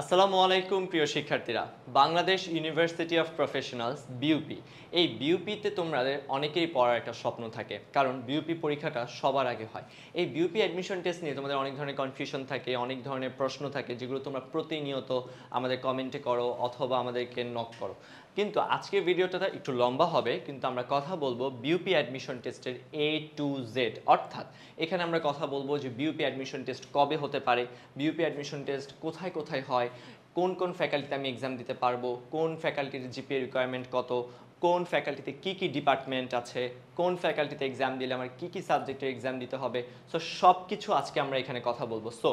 আসসালামু আলাইকুম প্রিয় শিক্ষার্থীরা। Bangladesh university of professionals BUP, এই বিইউপিতে তোমাদের অনেকেরই পড়ার একটা স্বপ্ন থাকে, কারণ বিইউপি পরীক্ষাটা সবার আগে হয়। এই বিইউপি অ্যাডমিশন টেস্ট নিয়ে তোমাদের অনেক ধরনের কনফিউশন থাকে, অনেক ধরনের প্রশ্ন থাকে, যেগুলো তোমরা প্রতিনিয়ত আমাদের কমেন্টে করো অথবা আমাদেরকে নক করো। কিন্তু আজকের ভিডিওটা একটু লম্বা হবে, কিন্তু আমরা কথা বলবো বিইউপি অ্যাডমিশন টেস্টের A to Z, অর্থাৎ এখানে আমরা কথা বলবো যে বিইউপি অ্যাডমিশন টেস্ট কবে হতে পারে, বিইউপি অ্যাডমিশন টেস্ট কোথায় কোথায় হয়, কোন কোন ফ্যাকাল্টিতে আমি এক্সাম দিতে পারবো, কোন ফ্যাকাল্টির জিপিএ রিকোয়ারমেন্ট কত, কোন ফ্যাকাল্টিতে কি কি ডিপার্টমেন্ট আছে, কোন ফ্যাকাল্টিতে এক্সাম দিলে আমার কি কি সাবজেক্টের এক্সাম দিতে হবে। সো সব কিছু আজকে আমরা এখানে কথা বলবো। সো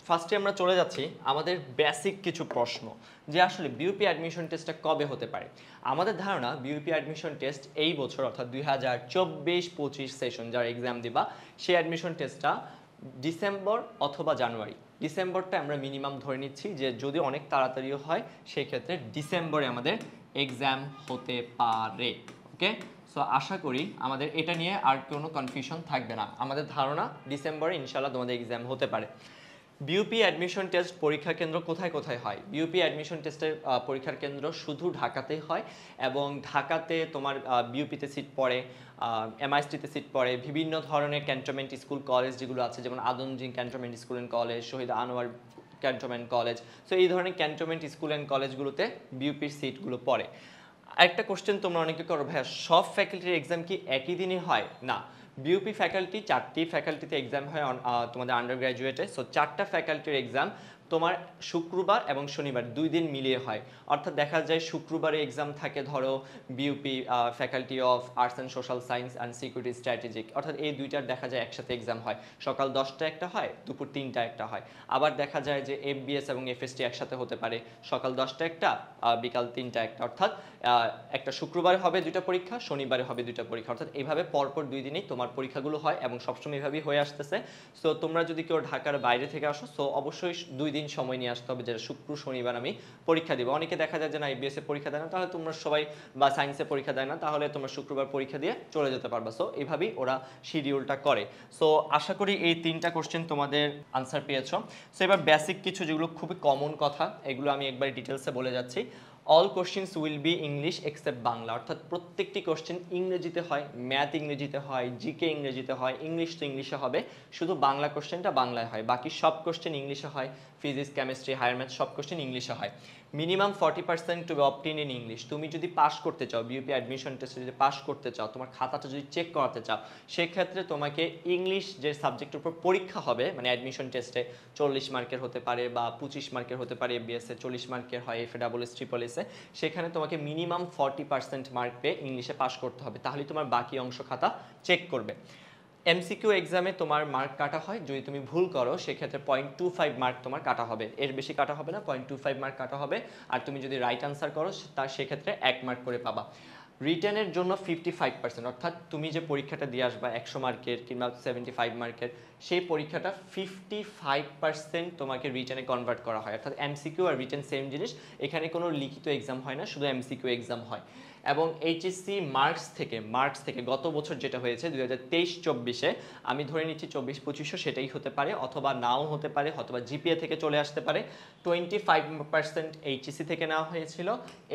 ফার্স্টে আমরা চলে যাচ্ছি আমাদের বেসিক কিছু প্রশ্ন, যে আসলে বিইউপি অ্যাডমিশন টেস্টটা কবে হতে পারে। আমাদের ধারণা বিইউপি অ্যাডমিশন টেস্ট এই বছর অর্থাৎ 2024-25 সেশন যারা এক্সাম দিবা সেই অ্যাডমিশন টেস্টটা ডিসেম্বর অথবা জানুয়ারি। ডিসেম্বরটা আমরা মিনিমাম ধরে নিচ্ছি, যে যদি অনেক তাড়াতাড়িও হয় সেই ক্ষেত্রে ডিসেম্বরে আমাদের এক্সাম হতে পারে। ওকে, সো আশা করি আমাদের এটা নিয়ে আর কোনো কনফিউশন থাকবে না। আমাদের ধারণা ডিসেম্বরে ইনশাআল্লাহ তোমাদের এক্সাম হতে পারে। বিইউপি অ্যাডমিশন টেস্ট পরীক্ষা কেন্দ্র কোথায় কোথায় হয়? বিইউপি অ্যাডমিশন টেস্টের পরীক্ষার কেন্দ্র শুধু ঢাকাতেই হয়, এবং ঢাকাতে তোমার বিইউপিতে সিট পড়ে, এমআইএসটিতে সিট পড়ে, বিভিন্ন ধরনের ক্যান্টনমেন্ট স্কুল কলেজ যেগুলো আছে, যেমন Adamjee cantonment school and college, Shaheed Anwar cantonment college. So এই ধরনের ক্যান্টনমেন্ট স্কুল অ্যান্ড কলেজগুলোতে বিইউপির সিটগুলো পড়ে। একটা কোশ্চেন তোমরা অনেকে করো, ভাইয়া সব ফ্যাকাল্টির এক্সাম কি একই দিনই হয়? না, বিইউপি ফ্যাকাল্টি 4টি ফ্যাকাল্টিতে এক্সাম হয় তোমাদের আন্ডার গ্র্যাজুয়েটে। সো 4টা ফ্যাকাল্টির এক্সাম তোমার শুক্রবার এবং শনিবার 2 দিন মিলিয়ে হয়। অর্থাৎ দেখা যায় শুক্রবারে এক্সাম থাকে ধরো BUP faculty of arts and social science and security strategic, অর্থাৎ এই দুইটার দেখা যায় একসাথে এক্সাম হয়। সকাল 10টা একটা হয়, দুপুর 3টা একটা হয়। আবার দেখা যায় যে এফবিএস এবং এফএসটি একসাথে হতে পারে, সকাল 10টা একটা, বিকাল 3টা একটা। অর্থাৎ একটা শুক্রবারে হবে দুইটা পরীক্ষা, শনিবারে হবে দুইটা পরীক্ষা, অর্থাৎ এইভাবে পরপর 2 দিনেই তোমার পরীক্ষাগুলো হয় এবং সবসময় এইভাবেই হয়ে আসতেছে। সো তোমরা যদি কেউ ঢাকার বাইরে থেকে আসো, সো অবশ্যই 2 দিন সময় নিয়ে আসতে হবে, যেটা শুক্র শনিবার আমি পরীক্ষা দিব। অনেকে দেখা যায় যে না এবিএসএ পরীক্ষা দেয় না, তাহলে তোমরা সবাই, বা সায়েন্সে পরীক্ষা দেয় না, তাহলে তোমরা শুক্রবার পরীক্ষা দিয়ে চলে যেতে পারবা। সো এইভাবেই ওরা শিডিউলটা করে। সো আশা করি এই 3টা কোশ্চেন তোমাদের আনসার পেয়েছো। সো এবার বেসিক কিছু যেগুলো খুবই কমন কথা, এগুলো আমি একবার ডিটেলসে বলে যাচ্ছি। All questions will be English except Bangla, অর্থাৎ প্রত্যেকটি কোশ্চেন ইংরেজিতে হয়, ম্যাথ ইংরেজিতে হয়, জিকে ইংরেজিতে হয়, ইংলিশ তো ইংলিশে হবে, শুধু বাংলা কোশ্চেনটা বাংলায় হয়, বাকি সব কোশ্চেন ইংলিশে হয়। ফিজিক্স, কেমিস্ট্রি, হায়ার ম্যাথ সব কোশ্চেন ইংলিশে হয়। Minimum 40% to be obtain in English. তুমি যদি পাস করতে চাও, বিইউপি অ্যাডমিশন টেস্টে যদি পাস করতে চাও, তোমার খাতাটা যদি চেক করাতে চাও, সেক্ষেত্রে তোমাকে ইংলিশ যে সাবজেক্টের উপর পরীক্ষা হবে, মানে অ্যাডমিশন টেস্টে 40 মার্কের হতে পারে বা 25 মার্কের হতে পারে, এবিএসএ 40 মার্কের হয়, এফএ ডাবল এস ট্রিপল এসে, সেখানে তোমাকে মিনিমাম 40% মার্ক পেয়ে ইংলিশে পাস করতে হবে, তাহলে তোমার বাকি অংশ খাতা চেক করবে। এমসিকিউ এক্সামে তোমার মার্ক কাটা হয়, যদি তুমি ভুল করো সেক্ষেত্রে 0.25 মার্ক তোমার কাটা হবে, এর বেশি কাটা হবে না, 0.25 মার্ক কাটা হবে। আর তুমি যদি রাইট আনসার করো তার সেক্ষেত্রে 1 মার্ক করে পাবা। রিটেনের জন্য 55%, অর্থাৎ তুমি যে পরীক্ষাটা দিয়ে আসবা 100 মার্কের কিংবা 75 মার্কের, সেই পরীক্ষাটা 55% তোমাকে রিটেনে কনভার্ট করা হয়। অর্থাৎ এমসিকিউ আর রিটেন সেম জিনিস, এখানে কোনো লিখিত এক্সাম হয় না, শুধু এমসিকিউ এক্সাম হয়। এবং এইচএসসি মার্কস থেকে গত বছর যেটা হয়েছে 2023-24-এ, আমি ধরে নিচ্ছি 24-25-ও সেটাই হতে পারে, অথবা নাও হতে পারে, অথবা জিপিএ থেকে চলে আসতে পারে। 25% এইচএসসি থেকে নেওয়া হয়েছিল,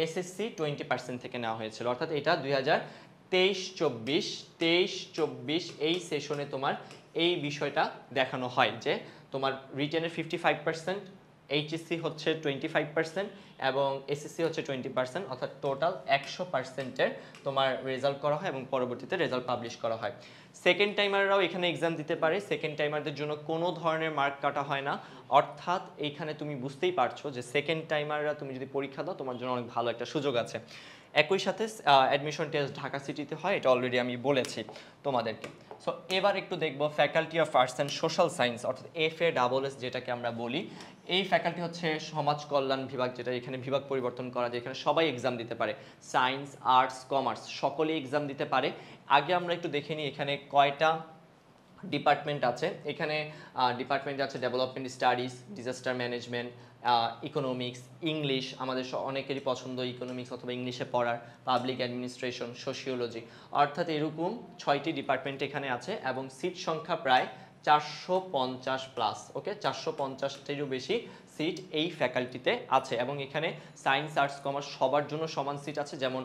এসএসসি 20% থেকে নেওয়া হয়েছিল। অর্থাৎ এটা 2023-24 এই সেশনে তোমার এই বিষয়টা দেখানো হয় যে তোমার রিটেনের 55%, এইচএসসি হচ্ছে 25% এবং এসএসসি হচ্ছে 20%, অর্থাৎ টোটাল 100%-এর তোমার রেজাল্ট করা হয় এবং পরবর্তীতে রেজাল্ট পাবলিশ করা হয়। সেকেন্ড টাইমাররাও এখানে এক্সাম দিতে পারে, সেকেন্ড টাইমারদের জন্য কোনো ধরনের মার্ক কাটা হয় না। অর্থাৎ এইখানে তুমি বুঝতেই পারছো যে সেকেন্ড টাইমাররা তুমি যদি পরীক্ষা দাও, তোমার জন্য অনেক ভালো একটা সুযোগ আছে। একই সাথে অ্যাডমিশন টেস্ট ঢাকা সিটিতে হয়, এটা অলরেডি আমি বলেছি তোমাদেরকে। সো এবার একটু দেখবো faculty of arts and social science, অর্থাৎ এফএ ডাবল এস যেটাকে আমরা বলি। এই ফ্যাকাল্টি হচ্ছে সমাজ কল্যাণ বিভাগ, যেটা এখানে বিভাগ পরিবর্তন করা যায়, এখানে সবাই এক্সাম দিতে পারে, সায়েন্স, আর্টস, কমার্স সকলেই এক্সাম দিতে পারে। আগে আমরা একটু দেখে নিই এখানে কয়টা ডিপার্টমেন্ট আছে। এখানে ডিপার্টমেন্ট আছে development studies, disaster management, economics, English, আমাদের অনেকেরই পছন্দ ইকোনমিক্স অথবা ইংলিশে পড়ার, পাবলিক অ্যাডমিনিস্ট্রেশন, সোশিওলজি, অর্থাৎ এরকম 6টি ডিপার্টমেন্ট এখানে আছে এবং সিট সংখ্যা প্রায় 450+। ওকে, 450-টিরও বেশি সিট এই ফ্যাকাল্টিতে আছে এবং এখানে সায়েন্স আর্টস কমার্স সবার জন্য সমান সিট আছে। যেমন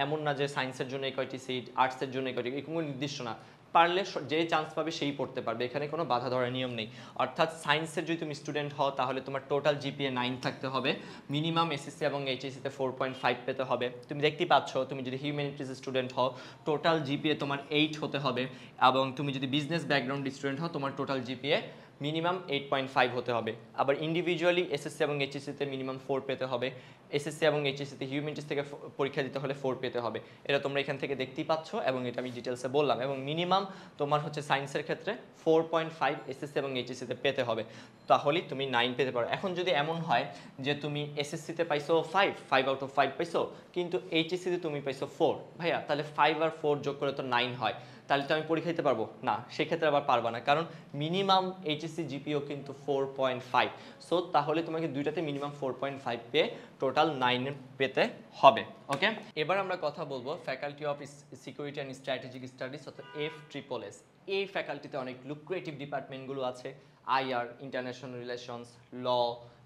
এমন না যে সায়েন্সের জন্য এই কয়টি সিট, আর্টসের জন্য এই কয়টি, এরকম কোনো নির্দিষ্ট না। পারলে যে চান্স পাবে সেই পড়তে পারবে, এখানে কোনো বাধা ধরার নিয়ম নেই। অর্থাৎ সায়েন্সের যদি তুমি স্টুডেন্ট হও তাহলে তোমার টোটাল জিপিএ 9 থাকতে হবে, মিনিমাম এসএসসি এবং এইচএসসিতে 4.5 পেতে হবে। তুমি দেখতেই পাচ্ছ, তুমি যদি হিউম্যানিটিজ স্টুডেন্ট হও টোটাল জিপিএ তোমার 8 হতে হবে, এবং তুমি যদি বিজনেস ব্যাকগ্রাউন্ড স্টুডেন্ট হও তোমার টোটাল জিপিএ মিনিমাম 8.5 হতে হবে। আবার ইন্ডিভিজুয়ালি এসএসসি এবং এইচএসসিতে মিনিমাম 4 পেতে হবে, এসএসসি এবং এইচএসসিতে হিউম্যানিটিজ থেকে পরীক্ষা দিতে হলে 4 পেতে হবে। এটা তোমরা এখান থেকে দেখতেই পাচ্ছ এবং এটা আমি ডিটেলসে বললাম। এবং মিনিমাম তোমার হচ্ছে সায়েন্সের ক্ষেত্রে 4.5 এসএসসি এবং এইচএসসিতে পেতে হবে, তাহলেই তুমি 9 পেতে পারো। এখন যদি এমন হয় যে তুমি এসএসসিতে পাইছো 5 আউট অফ 5 পাইছো, কিন্তু এইচএসসিতে তুমি পাইছো 4, ভাইয়া তাহলে 5 আর 4 যোগ করে তো 9 হয়, তাহলে তো আমি পরীক্ষা দিতে পারবো না? সেক্ষেত্রে আবার পারবা না, কারণ মিনিমাম এইচএসসি জিপিও কিন্তু 4.5। সো তাহলে তোমাকে দুইটাতে মিনিমাম 4.5 পেয়ে টোটাল 9 পেতে হবে। ওকে, এবার আমরা কথা বলবো faculty of security and strategic studies অর্থাৎ FSSS। এই ফ্যাকাল্টিতে অনেক লুক্রেটিভ ডিপার্টমেন্টগুলো আছে, আইআর, ইন্টারন্যাশনাল রিলেশনস, ল,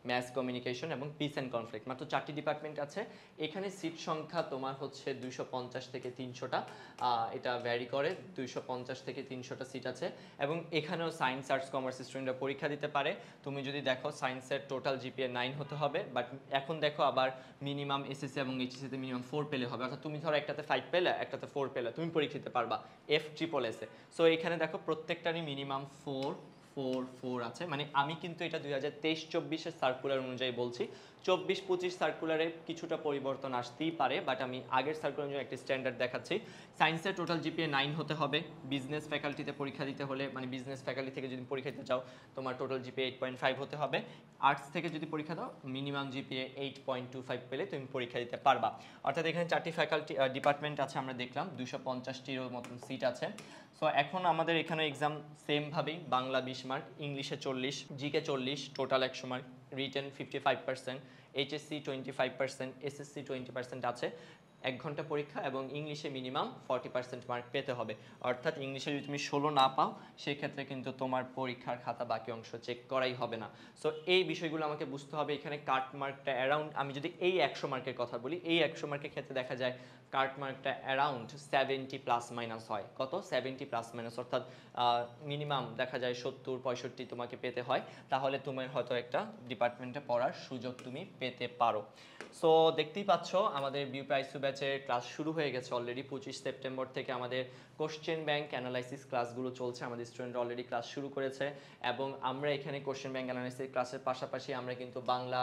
ম্যাস কমিউনিকেশন এবং পিস অ্যান্ড কনফ্লিক্ট। মাত্র 4টি ডিপার্টমেন্ট আছে। এখানে সিট সংখ্যা তোমার হচ্ছে 250 থেকে 300টা, এটা ভ্যারি করে, 250 থেকে 300টা সিট আছে। এবং এখানেও সায়েন্স আর্টস কমার্স স্টুডেন্টরা পরীক্ষা দিতে পারে। তুমি যদি দেখো সায়েন্সের টোটাল জিপিএ 9 হতে হবে, বাট এখন দেখো আবার মিনিমাম এসএসসি এবং এইচএসসিতে মিনিমাম 4 পেলে হবে। অর্থাৎ তুমি ধরো একটাতে 5 পেলে, একটাতে 4 পেলে, তুমি পরীক্ষা দিতে পারবা FSSS-এ। সো এখানে দেখো প্রত্যেকটারই মিনিমাম 4 4 4 আছে। মানে আমি কিন্তু এটা 2023-24 সার্কুলার অনুযায়ী বলছি, 24-25 সার্কুলারে কিছুটা পরিবর্তন আসতেই পারে, বাট আমি আগের সার্কুলার অনুযায়ী একটা স্ট্যান্ডার্ড দেখাচ্ছি। সায়েন্সের টোটাল জিপিএ 9 হতে হবে, বিজনেস ফ্যাকাল্টিতে পরীক্ষা দিতে হলে, মানে বিজনেস ফ্যাকাল্টি থেকে যদি পরীক্ষা দিতে চাও তোমার টোটাল জিপিএ 8.5 হতে হবে। আর্টস থেকে যদি পরীক্ষা দাও মিনিমাম জিপিএ 8.25 পেলে তুমি পরীক্ষা দিতে পারবা। অর্থাৎ এখানে 4টি ফ্যাকাল্টি ডিপার্টমেন্ট আছে, আমরা দেখলাম 250টিরও মতন সিট আছে। সো এখন আমাদের এখানে এক্সাম সেমভাবেই, বাংলা 20 মার্ক, ইংলিশে 40, GK 40, total 100 mark, written 55%, HSC 25%, SSC 20% আছে। 1 ঘন্টা পরীক্ষা এবং ইংলিশে মিনিমাম 40% মার্ক পেতে হবে। অর্থাৎ ইংলিশে যদি তুমি 16 না পাও সেক্ষেত্রে কিন্তু তোমার পরীক্ষার খাতা বাকি অংশ চেক করাই হবে না। সো এই বিষয়গুলো আমাকে বুঝতে হবে। এখানে কাট মার্কটা অ্যারাউন্ড, আমি যদি এই 100 মার্কের কথা বলি, এই 100 মার্কের ক্ষেত্রে দেখা যায় কাট মার্কটা অ্যারাউন্ড 70 প্লাস মাইনাস হয়। কত? 70 প্লাস মাইনাস, অর্থাৎ মিনিমাম দেখা যায় 70-65 তোমাকে পেতে হয়, তাহলে তোমার হয়তো একটা ডিপার্টমেন্টে পড়ার সুযোগ তুমি পেতে পারো। সো দেখতেই পাচ্ছ আমাদের বিউপি আইসিউ ব্যাচের ক্লাস শুরু হয়ে গেছে অলরেডি। 25 সেপ্টেম্বর থেকে আমাদের কোশ্চেন ব্যাংক অ্যানালাইসিস ক্লাসগুলো চলছে, আমাদের স্টুডেন্ট অলরেডি ক্লাস শুরু করেছে। এবং আমরা এখানে কোশ্চেন ব্যাংক অ্যানালাইসিস ক্লাসের পাশাপাশি আমরা কিন্তু বাংলা,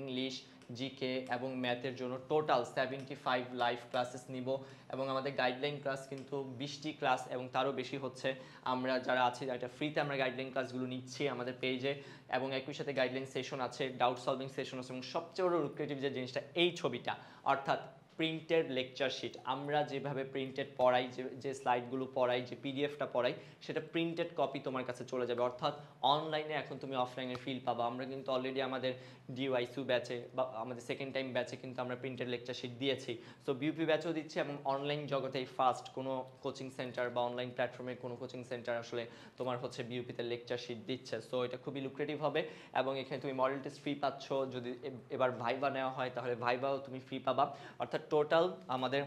ইংলিশ, জিকে এবং ম্যাথের জন্য টোটাল 75 লাইভ ক্লাসেস নিব। এবং আমাদের গাইডলাইন ক্লাস কিন্তু 20টি ক্লাস এবং তারও বেশি হচ্ছে। আমরা যারা আছি এটা ফ্রিতে আমরা গাইডলাইন ক্লাসগুলো নিচ্ছি আমাদের পেজে, এবং একই সাথে গাইডলাইন সেশন আছে, ডাউট সলভিং সেশন আছে, এবং সবচেয়ে বড় লুক্রেটিভ যে জিনিসটা এই ছবিটা, অর্থাৎ প্রিন্টেড লেকচার শিট। আমরা যেভাবে প্রিন্টেড পড়াই, যে স্লাইডগুলো পড়াই, যে পিডিএফটা পড়াই, সেটা প্রিন্টেড কপি তোমার কাছে চলে যাবে। অর্থাৎ অনলাইনে এখন তুমি অফলাইনের ফিল পাবা। আমরা কিন্তু অলরেডি আমাদের ডিওয়াইসিউ ব্যাচে বা আমাদের সেকেন্ড টাইম ব্যাচে কিন্তু আমরা প্রিন্টেড লেকচার শিট দিয়েছি। সো বিউপি ব্যাচও দিচ্ছি, এবং অনলাইন জগতেই ফার্স্ট কোনো কোচিং সেন্টার বা অনলাইন প্ল্যাটফর্মে কোনো কোচিং সেন্টার আসলে তোমার হচ্ছে বিউপিতে লেকচার শিট দিচ্ছে। সো এটা খুবই লুক্রেটিভ হবে। এবং এখানে তুমি মডেল টেস্ট ফ্রি পাচ্ছ, যদি এবার ভাইবা নেওয়া হয় তাহলে ভাইবাও তুমি ফ্রি পাবা। অর্থাৎ টোটাল আমাদের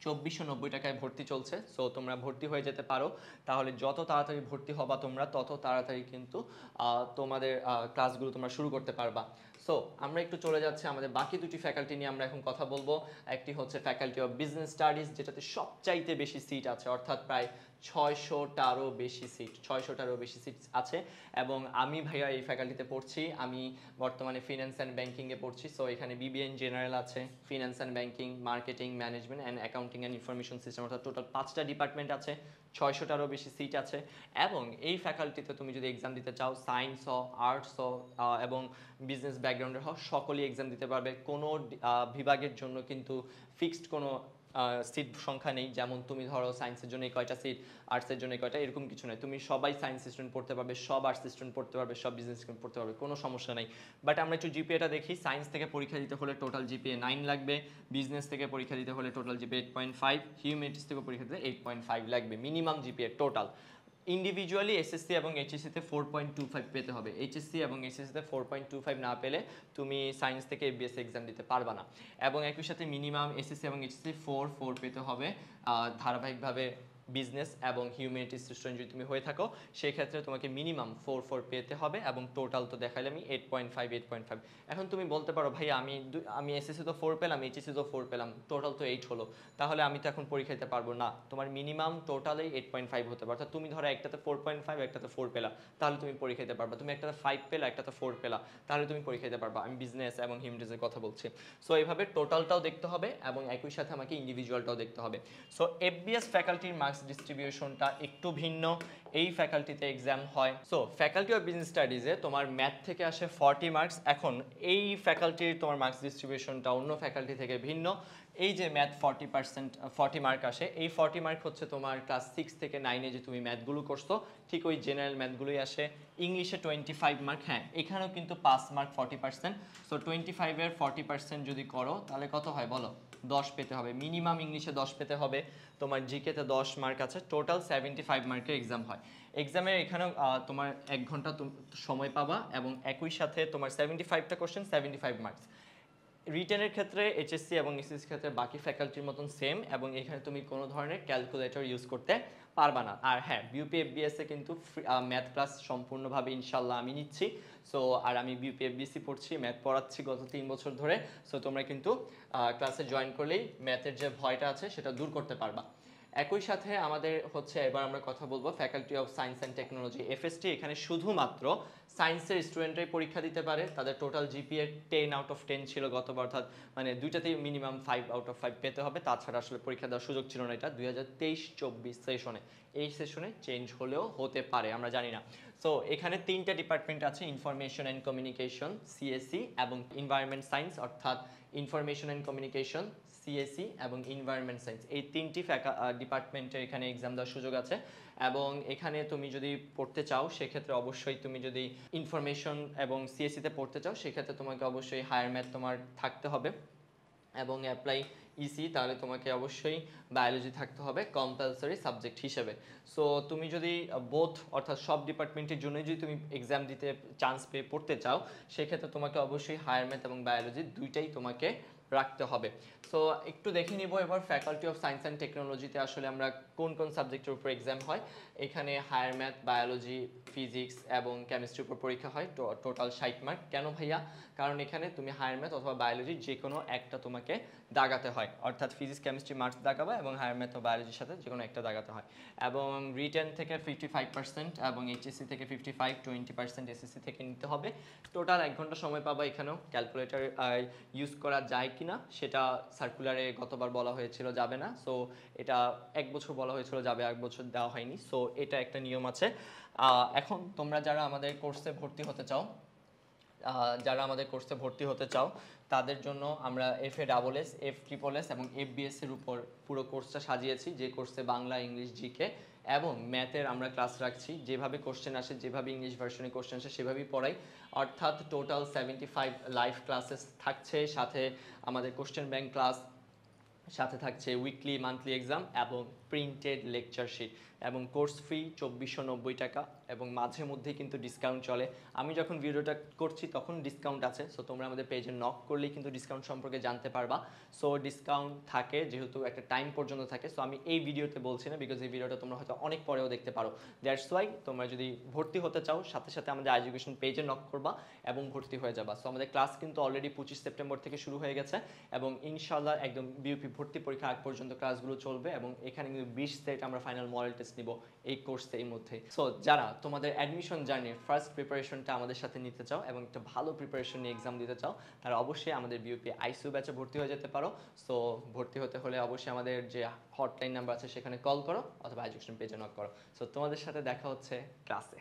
2490 টাকায় ভর্তি চলছে। সো তোমরা ভর্তি হয়ে যেতে পারো, তাহলে যত তাড়াতাড়ি ভর্তি হবা তোমরা তত তাড়াতাড়ি কিন্তু তোমাদের ক্লাসগুলো তোমরা শুরু করতে পারবা। সো আমরা একটু চলে যাচ্ছি আমাদের বাকি দুটি ফ্যাকাল্টি নিয়ে আমরা এখন কথা বলবো। একটি হচ্ছে ফ্যাকাল্টি অফ বিজনেস স্টাডিজ, যেটাতে সবচাইতে বেশি সিট আছে, অর্থাৎ প্রায় 600টারও বেশি সিট আছে। এবং আমি ভাইয়া এই ফ্যাকাল্টিতে পড়ছি, আমি বর্তমানে ফিন্যান্স অ্যান্ড ব্যাংকিংয়ে পড়ছি। সো এখানে বিবিএন জেনারেল আছে, finance and banking, marketing, management and accounting and information system, অর্থাৎ টোটাল 5টা ডিপার্টমেন্ট আছে, 600টারও বেশি সিট আছে। এবং এই ফ্যাকাল্টিতে তুমি যদি এক্সাম দিতে চাও, সায়েন্স হও, আর্টস হও এবং বিজনেস ব্যাকগ্রাউন্ডের হও, সকলেই এক্সাম দিতে পারবে। কোনো বিভাগের জন্য কিন্তু ফিক্সড কোনো সিট সংখ্যা নেই, যেমন তুমি ধরো সায়েন্সের জন্য কয়টা সিট, আর্টসের জন্য কয়টা, এরকম কিছু নয়। তুমি সবাই সায়েন্স স্টুডেন্ট পড়তে পারবে, সব আর্টস স্টুডেন্ট পড়তে পারবে, সব বিজনেস স্টুডেন্ট পড়তে পারবে, কোনো সমস্যা নেই। বাট আমরা একটু জিপিএটা দেখি। সায়েন্স থেকে পরীক্ষা দিতে হলে টোটাল জিপিএ 9 লাগবে, বিজনেস থেকে পরীক্ষা দিতে হলে টোটাল জিপিএ 8.5, হিউম্যানিটিস থেকে পরীক্ষা দিতে 8.5 লাগবে minimum GPA total. Individually SSC এবং এইচএসসিতে 4.25 পেতে হবে। এইচএসসি এবং এইচএসসিতে 4.25 না পেলে তুমি সায়েন্স থেকে এফবিএসসি এক্সাম দিতে পারবা না। এবং একই সাথে মিনিমাম এসএসসি এবং এইচএসসি 4 পেতে হবে। ধারাবাহিকভাবে বিজনেস এবং হিউম্যানিটিস স্টুডেন্ট যদি তুমি হয়ে থাকো সেই ক্ষেত্রে তোমাকে মিনিমাম 4 পেতে হবে, এবং টোটাল তো দেখাইলে আমি 8.5। এখন তুমি বলতে পারো ভাই আমি এসএসসি তো 4 পেলাম, এইচএসসি তো 4 পেলাম, টোটাল তো 8 হলো, তাহলে আমি তো এখন পরীক্ষা দিতে পারবো না। তোমার মিনিমাম টোটালেই 8.5 হতে পারে। অর্থাৎ তুমি ধরো একটাতে 4.5 একটাতে 4 পেলা, তাহলে তুমি পরীক্ষা দিতে পারবা। তুমি একটাতে 5 পেলা একটাতে 4 পেলা, তাহলে তুমি পরীক্ষা দিতে পারবা। আমি বিজনেস এবং হিউম্যানিটিসের কথা বলছি। সো এইভাবে টোটালটাও দেখতে হবে এবং একই সাথে আমাকে ইন্ডিভিজুয়ালটাও দেখতে হবে। সো এফবিএস ফ্যাকাল্টির মার্কস ডিস্ট্রিবিউশনটা একটু ভিন্ন। এই ফ্যাকাল্টিতে এক্সাম হয়। সো ফ্যাকাল্টি অফ বিজনেস স্টাডিজে তোমার ম্যাথ থেকে আসে 40 মার্কস। এখন এই ফ্যাকাল্টির তোমার মার্কস ডিস্ট্রিবিউশনটা অন্য ফ্যাকাল্টি থেকে ভিন্ন। এই যে ম্যাথ 40 মার্ক আসে, এই 40 মার্ক হচ্ছে তোমার ক্লাস 6 থেকে 9-এ যে তুমি ম্যাথগুলো করছো ঠিক ওই জেনারেল ম্যাথগুলোই আসে। ইংলিশে 25 মার্ক, হ্যাঁ এখানেও কিন্তু 5 মার্ক 40%। সো 25-এর 40% যদি করো তাহলে কত হয় বলো? 10 পেতে হবে। মিনিমাম ইংলিশে 10 পেতে হবে। তোমার জিকেতে 10 মার্ক আছে, টোটাল 75 মার্কের এক্সাম হয়। এক্সামের এখানেও তোমার 1 ঘন্টা সময় পাবা, এবং একই সাথে তোমার 75টা কোশ্চেন 75 মার্কস। রিটেনের ক্ষেত্রে এইচএসসি এবং এসএসসির ক্ষেত্রে বাকি ফ্যাকাল্টির মতন সেম, এবং এখানে তুমি কোনো ধরনের ক্যালকুলেটর ইউজ করতে পারবা না। আর হ্যাঁ, বিউপি এফবিএসে কিন্তু ম্যাথ ক্লাস সম্পূর্ণভাবে ইনশাল্লাহ আমি নিচ্ছি। সো আর আমি বিউপি এফবিএসসি পড়ছি, ম্যাথ পড়াচ্ছি গত 3 বছর ধরে। সো তোমরা কিন্তু ক্লাসে জয়েন করলেই ম্যাথের যে ভয়টা আছে সেটা দূর করতে পারবা। একই সাথে আমাদের হচ্ছে, এবার আমরা কথা বলবো faculty of science and technology FST. এখানে শুধুমাত্র সায়েন্সের স্টুডেন্টরাই পরীক্ষা দিতে পারে। তাদের টোটাল জিপিএ 10/10 ছিল গতবার, অর্থাৎ মানে দুইটাতেই মিনিমাম 5/5 পেতে হবে, তাছাড়া আসলে পরীক্ষা দেওয়ার সুযোগ ছিল না। এটা 2023-24 সেশনে, এই সেশনে চেঞ্জ হলেও হতে পারে, আমরা জানি না। সো এখানে 3টা ডিপার্টমেন্ট আছে, ইনফরমেশন অ্যান্ড কমিউনিকেশন সিএসসি, এবং এনভায়রনমেন্ট সায়েন্স অর্থাৎ ইনফরমেশন অ্যান্ড কমিউনিকেশন সিএসসি, এবং এনভায়রনমেন্ট সায়েন্স। এই 3টি ডিপার্টমেন্টের এখানে এক্সাম দেওয়ার সুযোগ আছে। এবং এখানে তুমি যদি পড়তে চাও সেক্ষেত্রে অবশ্যই, তুমি যদি ইনফরমেশন এবং সিএসসিতে পড়তে চাও সেক্ষেত্রে তোমাকে অবশ্যই হায়ার ম্যাথ তোমার থাকতে হবে, এবং অ্যাপ্লাই ইসি তাহলে তোমাকে অবশ্যই বায়োলজি থাকতে হবে কম্পালসরি সাবজেক্ট হিসেবে। সো তুমি যদি বোথ অর্থাৎ সব ডিপার্টমেন্টের জন্যই যদি তুমি এক্সাম দিতে চান্স পেয়ে পড়তে চাও সেক্ষেত্রে তোমাকে অবশ্যই হায়ার ম্যাথ এবং বায়োলজি দুইটাই তোমাকে রাখতে হবে। সো একটু দেখে নিব এবার ফ্যাকাল্টি অফ সায়েন্স অ্যান্ড টেকনোলজিতে আসলে আমরা কোন কোন সাবজেক্টের উপর এক্সাম হয়। এখানে হায়ার ম্যাথ, বায়োলজি, ফিজিক্স এবং কেমিস্ট্রির উপর পরীক্ষা হয়, টোটাল 60 মার্ক। কেন ভাইয়া? কারণ এখানে তুমি হায়ার ম্যাথ অথবা বায়োলজি যে কোনো একটা তোমাকে দাগাতে হয়, অর্থাৎ ফিজিক্স কেমিস্ট্রি মার্কস দাগাবা এবং হায়ার ম্যাথ ও বায়োলজির সাথে যে কোনো একটা দাগাতে হয়। এবং রিটেন থেকে 55% এবং এইচএসসি থেকে 55, 20% এসএসসি থেকে নিতে হবে। টোটাল 1 ঘন্টা সময় পাবা। এখানেও ক্যালকুলেটর ইউজ করা যায় কিনা সেটা সার্কুলারে গতবার বলা হয়েছিল যাবে না। সো এটা 1 বছর বলা হয়েছিল যাবে, 1 বছর দেওয়া হয়নি। সো এটা একটা নিয়ম আছে। এখন তোমরা যারা আমাদের কোর্সে ভর্তি হতে চাও, তাদের জন্য আমরা FA+S, FSSS এবং FBS এর উপর পুরো কোর্সটা সাজিয়েছি, যে কোর্সে বাংলা, ইংলিশ, জিকে এবং ম্যাথের আমরা ক্লাস রাখছি। যেভাবে কোশ্চেন আসে, যেভাবে ইংলিশ ভার্সনে কোশ্চেন আসে সেভাবেই পড়াই। অর্থাৎ টোটাল 75 লাইভ ক্লাসেস থাকছে, সাথে আমাদের কোশ্চেন ব্যাংক ক্লাস, সাথে থাকছে উইকলি মান্থলি এক্সাম এবং প্রিন্টেড লেকচার শিট, এবং কোর্স ফি 2490 টাকা, এবং মাঝে মধ্যেই কিন্তু ডিসকাউন্ট চলে। আমি যখন ভিডিওটা করছি তখন ডিসকাউন্ট আছে। সো তোমরা আমাদের পেজে নক করলেই কিন্তু ডিসকাউন্ট সম্পর্কে জানতে পারবা। সো ডিসকাউন্ট থাকে যেহেতু একটা টাইম পর্যন্ত থাকে। সো আমি এই ভিডিওতে বলছি না, বিকজ এই ভিডিওটা তোমরা হয়তো অনেক পরেও দেখতে পারো। দ্যাটস ওয়াই তোমরা যদি ভর্তি হতে চাও সাথে সাথে আমাদের এডুকেশন পেজে নক করবা এবং ভর্তি হয়ে যাবা। সো আমাদের ক্লাস কিন্তু অলরেডি 25 সেপ্টেম্বর থেকে শুরু হয়ে গেছে, এবং ইনশাআল্লাহ একদম বিউপি ভর্তি পরীক্ষা আগ পর্যন্ত ক্লাসগুলো চলবে, এবং এখানে কিন্তু 20 সেট আমরা ফাইনাল মডেল টেস্ট নিব এই কোর্সে এই মধ্যে। সো যারা তোমাদের অ্যাডমিশন জার্নির ফার্স্ট প্রিপারেশনটা আমাদের সাথে নিতে চাও এবং একটা ভালো প্রিপারেশন নিয়ে এক্সাম দিতে চাও, তারা অবশ্যই আমাদের বিউপি আইসিইউ ব্যাচে ভর্তি হয়ে যেতে পারো। সো ভর্তি হতে হলে অবশ্যই আমাদের যে হটলাইন নাম্বার আছে সেখানে কল করো অথবা এডুকেশন পেজে নক করো। সো তোমাদের সাথে দেখা হচ্ছে ক্লাসে।